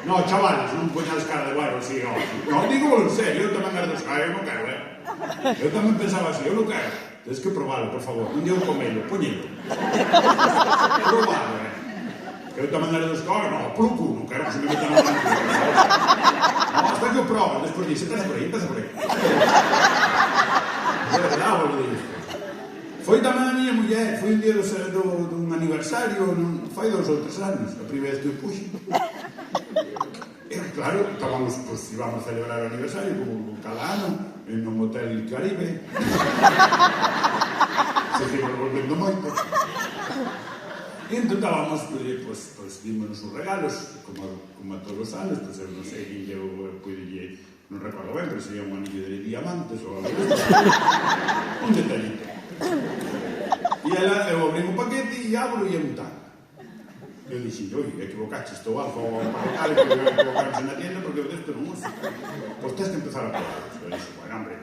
No, chavales, non poñades cara de guarro así, non, digo en serio, eu tamén era dos caras, eu non quero, eu tamén pensaba así, eu non quero. Tens que probalo, por favor, non digo comelo, poñelo. Probalo, eu tamén era dos caras, non, polo cu, non quero que se me metan a mano. No, hasta que eu probo, despois dixe, estás por aí. De verdade, vos digo. Foi tamén a miña muller, foi un día dun aniversario, fai 2 ou 3 anos, a primeira vez que eu puxo. E claro, íbamos a celebrar o aniversario como cada ano en un hotel Caribe. Se fixo volvendo moito. E entón estábamos, dímonos os regalos, como a todos os anos, eu non sei, eu non recordo ben, pero sería un anillo de diamantes ou algo así. Un detallito. E ela, eu abrí un paquete e abro e é un tango. Eu dixi, oi, equivocaches, estou algo para que eu equivocaches na tienda porque eu desto non uso. Pois tens que empezar a probar. Eu dixi, bueno, hombre,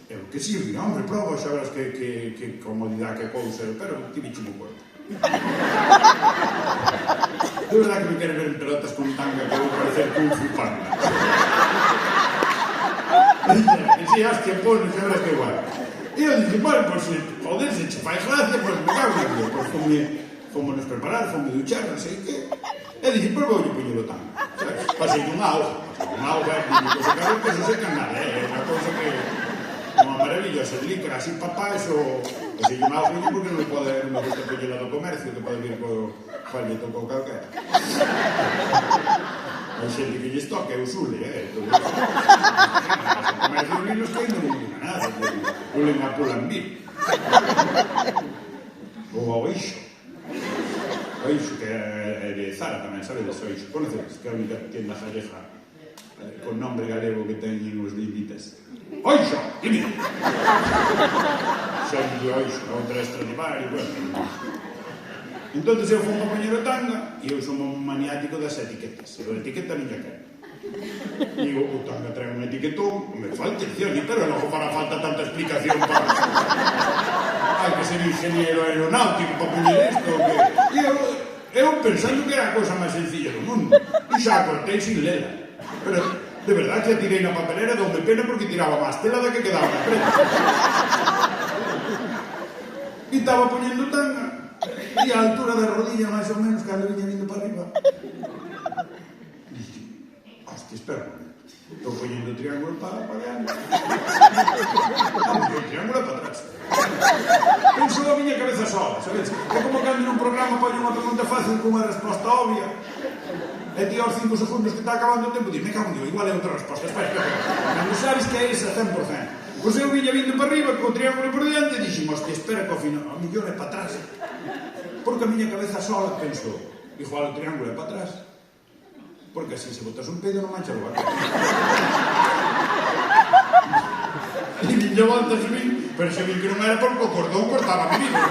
eu que sirve, hombre, proba, xa verás que comodidade, que cousa, pero ti bicho mo cuerpo. De verdad que me quero ver en pelotas con tanga que vou parecer Kung Fu Panda. E si, hostia, pois, xa verás que igual. E eu dixi, bueno, pois, joder, se che fai gracia, pois me cago en Dios, pois como nos preparar, fomos duchar, non sei que. E dixi, pois vou poñelo tan. Pasei unha auga, unha cosa que non penso seca nada, é unha cosa que... Unha maravillosa, licra, así papá, eso... Pasei unha auga porque non me gusta poñela do comercio, que pode vir co falleto con calquera. Hai xente que lles toca, eu sule, todo iso. O comercio non nos que non diga nada, pulen a Pulambí. Ou ao Ixo. O Ixo, que é de Zara tamén, sabedes o Ixo? Conocedes? Que é a única tienda gallega con nombre galego que teñen os limpites. Oixo, límite! Xa digo Oixo, outra Stradivari, bueno. Entón, eu fui un compañero tanga e eu son un maniático das etiquetas. E a etiqueta non lle quero. Digo, o tanga trae un etiquetón, me falta atención, pero logo fará falta tanta explicación para... Hai que ser ingeniero aeronáutico para poñer isto. E eu pensando que era a cosa máis sencilla do mundo. E xa a cortei sin lela. Pero, de verdade, que a tirei na papelera donde pena porque tiraba máis tela da que quedaba na preta. E estaba poñendo tanga. E a altura da rodilla, máis ou menos, cando viña vindo para arriba. Dixi, hostia, espera un momento. Estou poñendo o triángulo para adiante. O triángulo para atrás. Pensou a miña cabeza sola, sabes? É como cando nun programa poño unha pregunta fácil con unha resposta obvia. E ti aos 5 segundos que está acabando o tempo, di, me cago en Dios, igual é outra resposta. Espera. Cando sabes que é esa 100%. Pois eu viña vindo para arriba, con o triángulo por diante, e dixen, hostia, espera que ao final, a millón é para atrás. Porque a miña cabeza sola pensou, igual o triángulo é para atrás. Porque así, se botas un pedo, non mancha o barco. E viña volta a subir, pero se vin que non era porque o cordón cortaba a mi vida.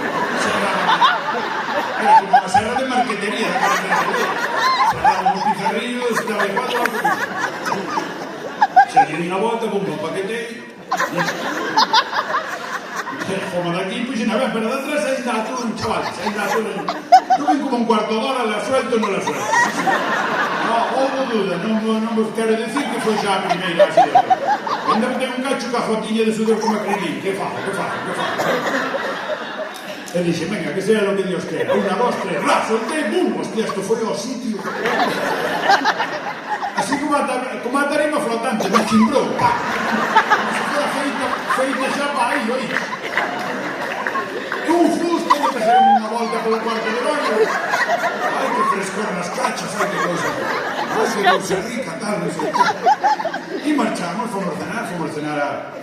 Era como unha serra de marquetería. Cerraba un pizarrillo, estaba igual, se lle din a volta, bum, o paquetei. Como daqui, pois na vez, pero de atrás ainda a todo, chavales, ainda a todo. Non ven como un cuarto de hora, la suelto ou non la suelto. Non, houve duda, non vos quero dicir que foi xa a primeira así de todo. Ainda me ten un cacho cajotiña de sudor como acrilín, que fago? E dixe, venga, que sea lo que Dios quera. 1, 2, 3, ra, soltei, bum, hostia, isto foi ao sitio. Así como a tarima flotante, me chimbrou, pa. Feita xa para aí, oi. E un susto que te fai unha volta polo cuarto de baño. Ai, que frescor nas cachas, ai, que cousa. Ai, que cousa rica, tal, non sei. E marchamos, fomos cenar